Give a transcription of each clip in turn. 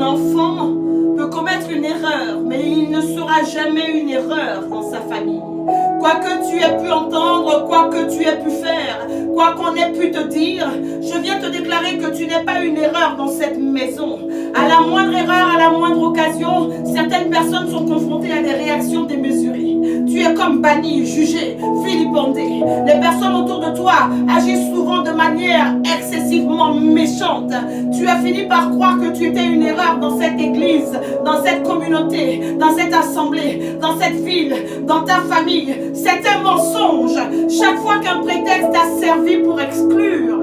enfant peut commettre une erreur, mais il ne sera jamais une erreur dans sa famille. Quoi que tu aies pu entendre, quoi que tu aies pu faire, quoi qu'on ait pu te dire, je viens te déclarer que tu n'es pas une erreur dans cette maison. À la moindre erreur, à la moindre occasion, certaines personnes sont confrontées à des réactions démesurées. Tu es comme banni, jugé, vilipendé. Les personnes autour de toi agissent souvent de manière excessivement méchante. Tu as fini par croire que tu étais une erreur dans cette église, dans cette communauté, dans cette assemblée, dans cette ville, dans ta famille. C'est un mensonge. Chaque fois qu'un prétexte a servi pour exclure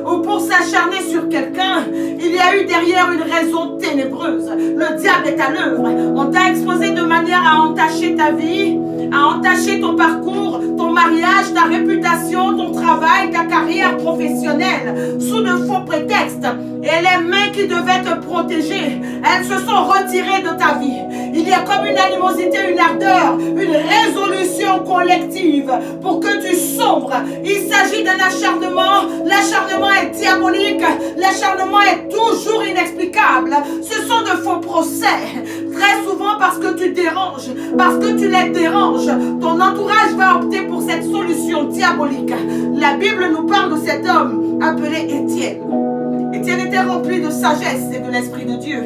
ou pour s'acharner sur quelqu'un, il y a eu derrière une raison ténébreuse. Le diable est à l'œuvre. On t'a exposé de manière à entacher ta vie, à entacher ton parcours, ton mariage, ta réputation, ton travail, ta carrière professionnelle, sous de faux prétextes. Et les mains qui devaient te protéger, elles se sont retirées de ta vie. Il y a comme une animosité, une ardeur, une résolution collective pour que tu sombres. Il s'agit d'un acharnement. L'acharnement est diabolique. L'acharnement est toujours inexplicable. Ce sont de faux procès. Très souvent parce que tu déranges, parce que tu les déranges, ton entourage va opter pour cette solution diabolique. La Bible nous parle de cet homme appelé Étienne. Étienne était rempli de sagesse et de l'Esprit de Dieu.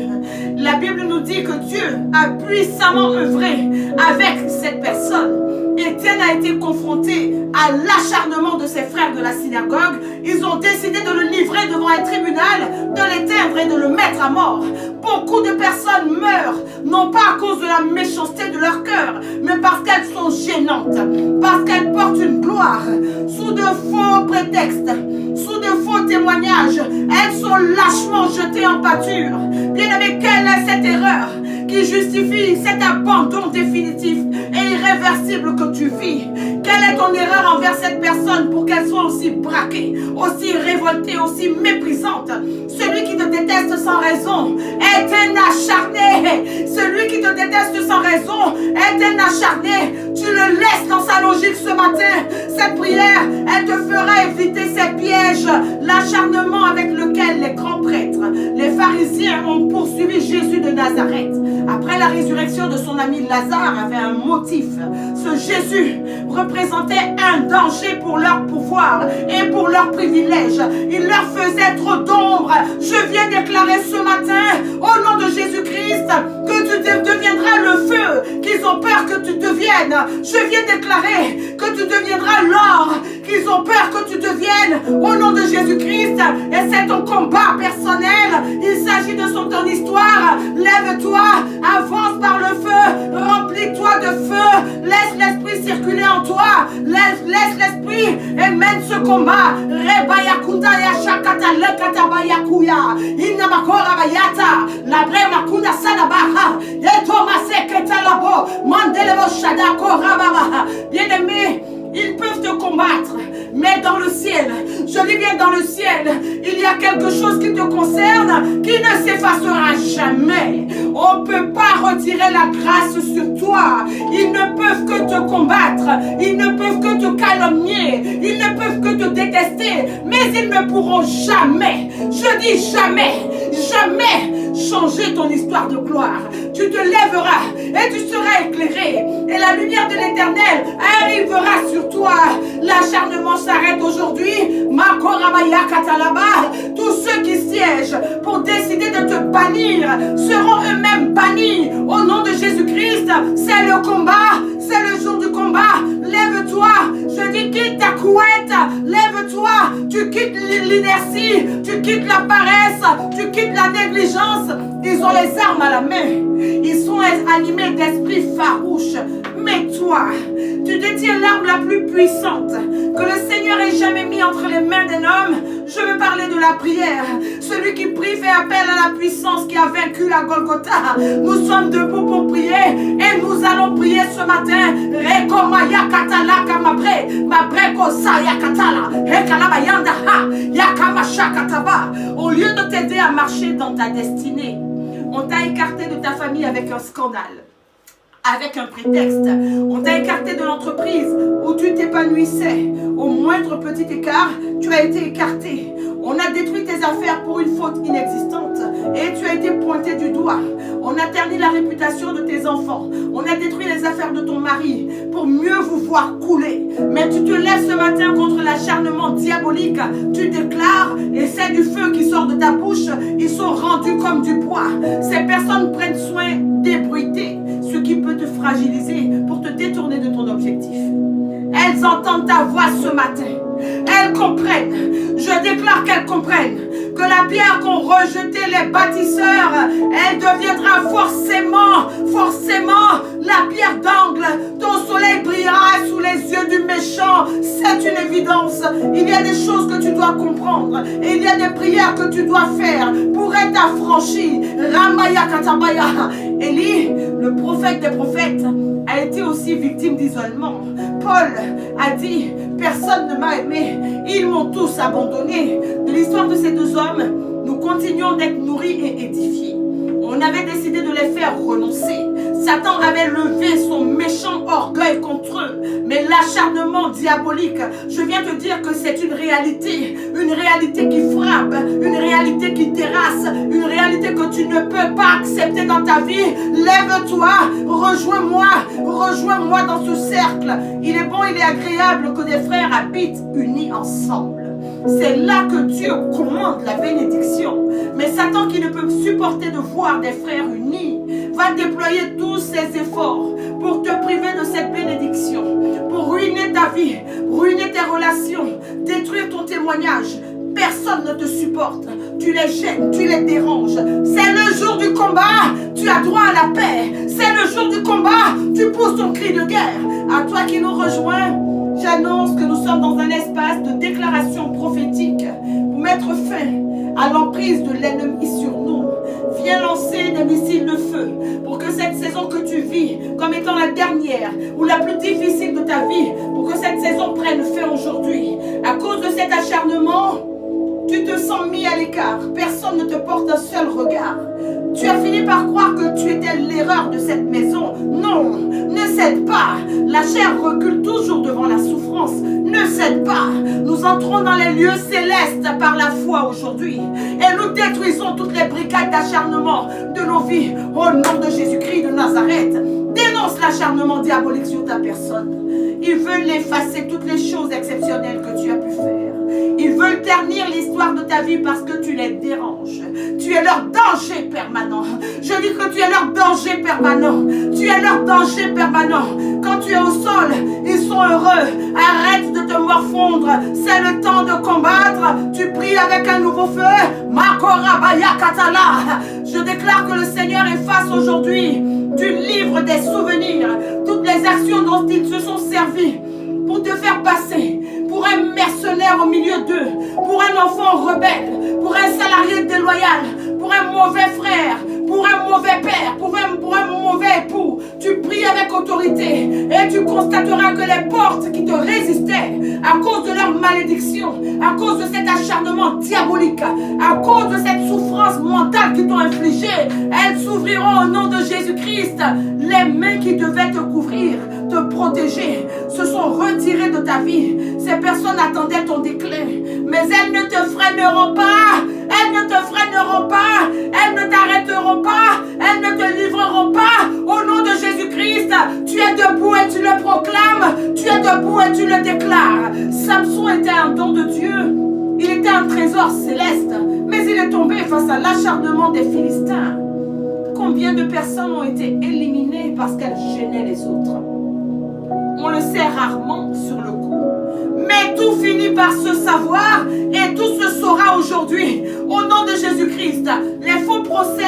La Bible nous dit que Dieu a puissamment œuvré avec cette personne. Étienne a été confronté à l'acharnement de ses frères de la synagogue. Ils ont décidé de le livrer devant un tribunal, de l'éteindre et de le mettre à mort. Beaucoup de personnes meurent, non pas à cause de la méchanceté de leur cœur, mais parce qu'elles sont gênantes, parce qu'elles portent une gloire, sous de faux prétextes, sous de faux témoignages. Elles sont lâchement jetées en pâture. Bien-aimé, quelle est cette erreur qui justifie cet abandon définitif et irréversible que tu vis? Quelle est ton erreur envers cette personne pour qu'elle soit aussi braquée, aussi révoltée, aussi méprisante? Celui qui te déteste sans raison est un acharné. Celui qui te déteste sans raison est un acharné. Tu le laisses dans sa logique ce matin. Cette prière, elle te fera éviter ces pièges. L'acharnement avec lequel les grands prêtres, les pharisiens ont poursuivi Jésus de Nazareth. Après la résurrection de son ami Lazare avait un motif. Ce Jésus représentait un danger pour leur pouvoir et pour leur privilège. Il leur faisait trop d'ombre. Je viens déclarer ce matin, au nom de Jésus-Christ, que tu deviendras le feu qu'ils ont peur que tu deviennes. Je viens déclarer que tu deviendras l'or qu'ils ont peur que tu deviennes, au nom de Jésus-Christ. Et c'est ton combat personnel. Il s'agit de ton histoire. Lève-toi, avance par le feu, remplis-toi de feu, laisse l'esprit circuler en toi, laisse l'esprit et mène ce combat. Rebayakuta ya shakata lekata bayakuya, inamakora bayata, la bremakunda sadabaha, etoma seketa labo, mandelebo shadako rababa. Bien-aimé, ils peuvent te combattre, mais dans le ciel, je dis bien dans le ciel, il y a quelque chose qui te concerne qui ne s'effacera jamais. On ne peut pas retirer la grâce sur toi. Ils ne peuvent que te combattre, ils ne peuvent que te calomnier, ils ne peuvent que te détester, mais ils ne pourront jamais, je dis jamais, jamais changer ton histoire de gloire. Tu te lèveras et tu seras éclairé, et la lumière de l'Éternel arrivera sur toi. L'acharnement s'arrête aujourd'hui. Makorabaya katalaba. Tous ceux qui siègent pour décider de te bannir seront eux-mêmes bannis au nom de Jésus-Christ. C'est le combat, c'est le jour du combat. Lève-toi, je dis quitte ta couette, lève-toi, tu quittes l'inertie, tu quittes la paresse, tu quittes la négligence. Ils ont les armes à la main, ils sont animés d'esprits farouches. Mais toi, tu détiens l'arme la plus puissante que le Seigneur ait jamais mis entre les mains d'un homme. Je veux parler de la prière. Celui qui prie fait appel à la puissance qui a vaincu la Golgotha. Nous sommes debout pour prier et nous allons prier ce matin. Rekomaya katala kamabre, mabre kosaya katala, ekalabayanda ha, yakamasha kataba. Au lieu de t'aider à marcher dans ta destinée, on t'a écarté de ta famille avec un scandale, avec un prétexte. On t'a écarté de l'entreprise où tu t'épanouissais. Au moindre petit écart, tu as été écarté. On a détruit tes affaires pour une faute inexistante. et tu as été pointé du doigt. On a terni la réputation de tes enfants. On a détruit les affaires de ton mari pour mieux vous voir couler. Mais tu te lèves ce matin contre l'acharnement diabolique. Tu déclares, et c'est du feu qui sort de ta bouche, ils sont rendus comme du bois. Ces personnes prennent soin d'ébruiter ce qui peut te fragiliser pour te détourner de ton objectif. Elles entendent ta voix ce matin. Elles comprennent. Je déclare qu'elles comprennent que la pierre qu'ont rejetée les bâtisseurs, elle deviendra forcément la pierre d'angle. Ton soleil brillera sous les yeux du méchant. C'est une évidence. Il y a des choses que tu dois comprendre. Et il y a des prières que tu dois faire pour être affranchi. Ramaya Katabaya. Élie, le prophète des prophètes, a été aussi victime d'isolement. Paul a dit, personne ne m'a aimé, ils m'ont tous abandonné. De l'histoire de ces deux hommes, nous continuons d'être nourris et édifiés. On avait décidé de les faire renoncer. Satan avait levé son méchant orgueil contre eux. Mais l'acharnement diabolique, je viens te dire que c'est une réalité qui frappe, une réalité qui terrasse, une réalité que tu ne peux pas accepter dans ta vie. Lève-toi, rejoins-moi dans ce cercle. Il est bon, il est agréable que des frères habitent unis ensemble. C'est là que Dieu commande la bénédiction. Mais Satan, qui ne peut supporter de voir des frères unis, va déployer tous ses efforts pour te priver de cette bénédiction, pour ruiner ta vie, ruiner tes relations, détruire ton témoignage. Personne ne te supporte. Tu les gênes, tu les déranges. C'est le jour du combat. Tu as droit à la paix. C'est le jour du combat. Tu pousses ton cri de guerre. À toi qui nous rejoins, j'annonce que nous sommes dans un espace de déclaration prophétique pour mettre fin à l'emprise de l'ennemi sur nous. Viens lancer des missiles de feu pour que cette saison que tu vis comme étant la dernière ou la plus difficile de ta vie, pour que cette saison prenne fin aujourd'hui. À cause de cet acharnement, tu te sens mis à l'écart. Personne ne te porte un seul regard. Tu as fini par croire que tu étais l'erreur de cette maison. Non, ne cède pas. La chair recule toujours devant la souffrance. Ne cède pas. Nous entrons dans les lieux célestes par la foi aujourd'hui. Et nous détruisons toutes les brigades d'acharnement de nos vies. Au nom de Jésus-Christ de Nazareth. Dénonce l'acharnement diabolique sur ta personne. Ils veulent effacer toutes les choses exceptionnelles que tu as pu faire. Ils veulent ternir l'histoire de ta vie parce que tu les déranges. Tu es leur danger permanent. Je dis que tu es leur danger permanent. Tu es leur danger permanent. Quand tu es au sol, ils sont heureux. Arrête de te morfondre. C'est le temps de combattre. Tu pries avec un nouveau feu. Makorabaya Katala. Je déclare que le Seigneur efface aujourd'hui du livre des souvenirs toutes les actions dont ils se sont servis pour te faire passer pour un mercenaire au milieu d'eux, pour un enfant rebelle, pour un salarié déloyal, pour un mauvais frère, pour un mauvais père, pour un mauvais époux. Tu pries avec autorité et tu constateras que les portes qui te résistaient à cause de leur malédiction, à cause de cet acharnement diabolique, à cause de cette souffrance mentale qu'ils t'ont infligée, elles s'ouvriront au nom de Jésus-Christ. Les mains qui devaient te couvrir, te protéger, se sont retirées de ta vie. Ces personnes attendaient ton déclin, mais elles ne te freineront pas. Elles ne te freineront pas. Elles ne t'arrêteront pas. Elles ne te livreront pas. Au nom de Jésus-Christ, tu es debout et tu le proclames. Tu es debout et tu le déclares. Samson était un don de Dieu. Il était un trésor céleste, mais il est tombé face à l'acharnement des Philistins. Combien de personnes ont été éliminées parce qu'elles gênaient les autres? On le sait rarement sur le coup. Mais tout finit par se savoir et tout se saura aujourd'hui. Au nom de Jésus-Christ, les faux procès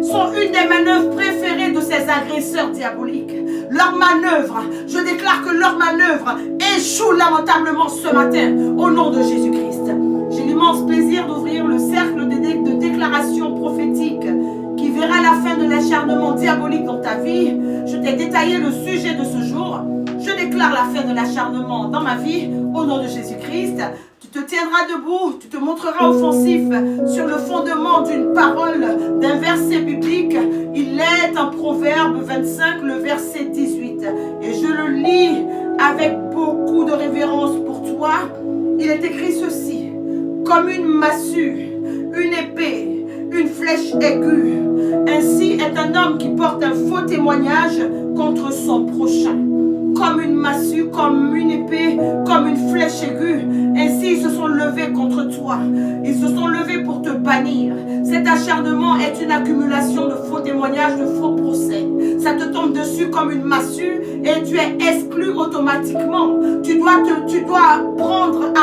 sont une des manœuvres préférées de ces agresseurs diaboliques. Leur manœuvre, je déclare que leur manœuvre échoue lamentablement ce matin au nom de Jésus-Christ. J'ai l'immense plaisir d'ouvrir le cercle de déclaration prophétique qui verra la fin de l'acharnement diabolique dans ta vie. Je t'ai détaillé le sujet de ce jour. Je déclare la fin de l'acharnement dans ma vie au nom de Jésus-Christ. Tu te tiendras debout, tu te montreras offensif sur le fondement d'une parole, d'un verset biblique. Il est en Proverbe 25, le verset 18. Et je le lis avec beaucoup de révérence pour toi. Il est écrit ceci: comme une massue, une épée, une flèche aiguë. Ainsi est un homme qui porte un faux témoignage contre son prochain. Comme une massue, comme une épée, comme une flèche aiguë. Ainsi, ils se sont levés contre toi. Ils se sont levés pour te bannir. Cet acharnement est une accumulation de faux témoignages, de faux procès. Ça te tombe dessus comme une massue et tu es exclu automatiquement. Tu dois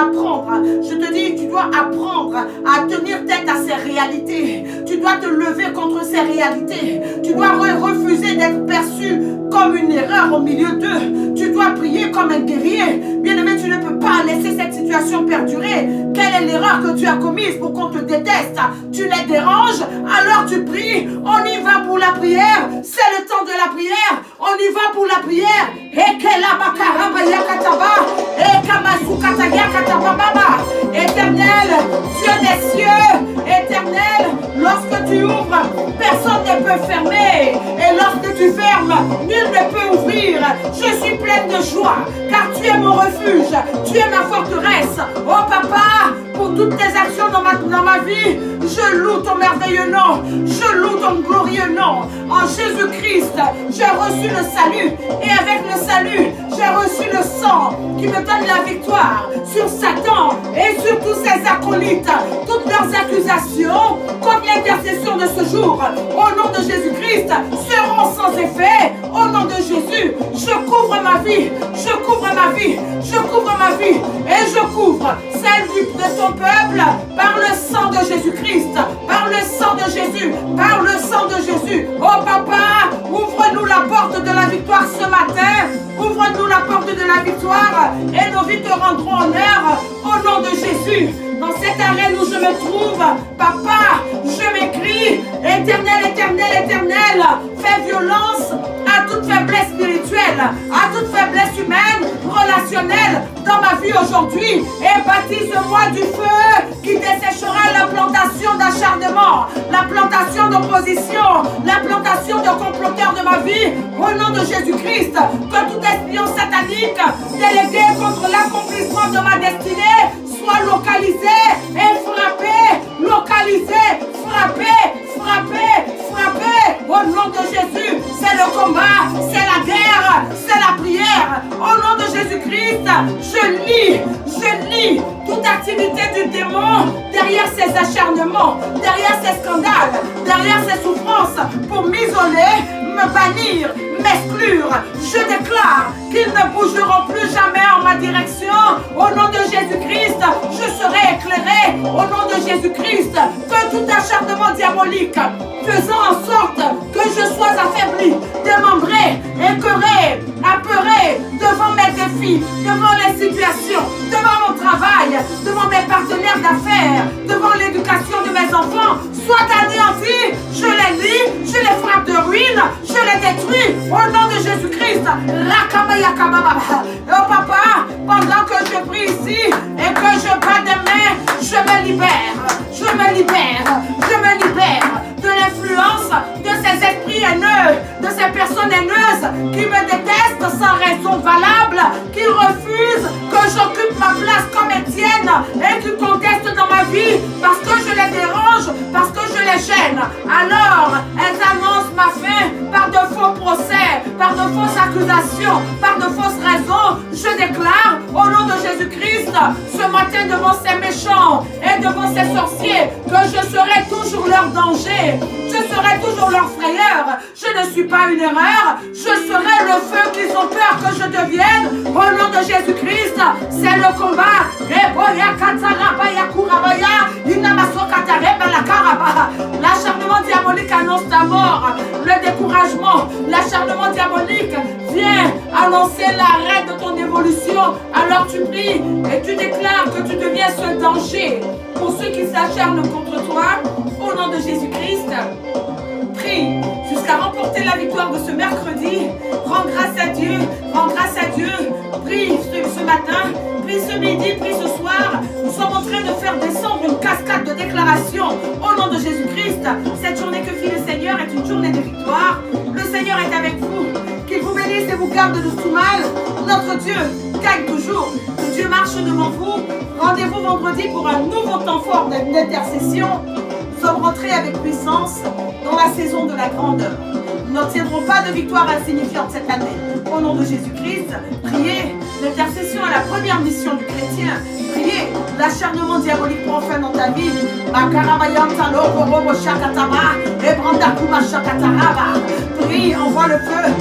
apprendre. Je te dis, tu dois apprendre à tenir tête à ces réalités. Tu dois te lever contre ces réalités. Tu dois refuser d'être perçu comme une erreur au milieu d'eux. Tu dois prier comme un guerrier. Bien-aimé, tu ne peux pas laisser cette situation perdurer. Quelle est l'erreur que tu as commise pour qu'on te déteste? Tu les déranges, alors tu pries. On y va pour la prière. C'est le temps de la prière. On y va pour la prière. Éternel, Dieu des cieux, éternel, lorsque tu ouvres, personne ne peut fermer. Et lorsque tu fermes, nul ne peut ouvrir. Je suis pleine de joie, car tu es mon refuge, tu es ma forteresse. Oh papa, pour toutes tes actions dans ma vie, je loue ton merveilleux nom, je loue ton glorieux nom. En Jésus-Christ, j'ai reçu le salut, et avec le salut, j'ai reçu le sang qui me donne la victoire sur Satan et sur tous ses acolytes. Toutes leurs accusations contre l'intercession de ce jour, au nom de Jésus-Christ, seront sans effet. Au nom de Jésus, je couvre ma vie, je couvre ma vie, je couvre ma vie et je couvre celle de ton peuple par le sang de Jésus-Christ, par le sang de Jésus, par le sang de Jésus. Oh papa, ouvre-nous la porte de la victoire ce matin, ouvre-nous la porte de la victoire et nos vies te rendront honneur au nom de Jésus. Dans cette arène où je me trouve, papa, je m'écris, éternel, éternel, éternel, fais violence à toute faiblesse spirituelle, à toute faiblesse humaine, relationnelle dans ma vie aujourd'hui et baptise-moi du feu qui desséchera la plantation d'acharnement, la plantation d'opposition, la plantation de comploteurs de ma vie au nom de Jésus-Christ. Que tout espion satanique délégué contre l'accomplissement de ma destinée soit localisé et frappé, localisé, frappé, frappé, frappé au nom de Jésus. C'est le combat, c'est la guerre, c'est la prière. Au nom de Jésus-Christ, je lis toute activité du démon derrière ces acharnements, derrière ces scandales, derrière ces souffrances pour m'isoler, me bannir, m'exclure. Je déclare qu'ils ne bougeront plus jamais en ma direction. Au nom de Jésus-Christ, je serai éclairé. Au nom de Jésus-Christ, que tout acharnement diabolique faisant en sorte que je sois affaibli, démembré, écœuré, apeuré devant mes défis, devant les situations, devant mon travail, devant mes partenaires d'affaires, devant l'éducation de mes enfants, soit anéanti. Je les lis, je les frappe de ruine, je les détruis au nom de Jésus-Christ. Oh papa, pendant que je prie ici et que je bats des mains, je me libère, je me libère, je me libère de l'influence de ces esprits haineux, de ces personnes haineuses qui me détestent sans raison valable, qui refusent que j'occupe ma place comme Étienne et qui contestent dans ma vie parce que je les dérange, parce que je les gêne. Alors, elles annoncent ma fin par de faux procès, par de fausses accusations, par de fausses raisons. Je déclare au nom de Jésus-Christ ce matin devant ces méchants et devant ces sorciers que je serai toujours leur danger, je serai toujours leur frayeur. Je ne suis pas une erreur, je serai le feu qu'ils ont peur que je devienne. Au nom de Jésus-Christ, c'est le combat. L'acharnement diabolique annonce ta mort, le découragement, l'acharnement diabolique vient annoncer l'arrêt de ton évolution. Alors tu pries et tu déclares que tu deviens ce danger pour ceux qui s'acharnent contre toi. Au nom de Jésus-Christ, prie jusqu'à remporter la victoire de ce mercredi. Rends grâce à Dieu, rends grâce à Dieu. Prie ce matin, prie ce midi, prie ce soir. Nous sommes en train de faire descendre une cascade de déclarations au nom de Jésus-Christ. Cette journée que fit le Seigneur est une journée de victoire. Le Seigneur est avec vous. Qu'il vous bénisse et vous garde de tout mal. Notre Dieu gagne toujours. Que Dieu marche devant vous. Rendez-vous vendredi pour un nouveau temps fort d'intercession. Nous sommes rentrés avec puissance dans la saison de la grandeur. Nous n'obtiendrons pas de victoire insignifiante cette année. Au nom de Jésus-Christ, priez l'intercession à la première mission du chrétien. Priez l'acharnement diabolique prend fin dans ta vie. Prie, envoie le feu.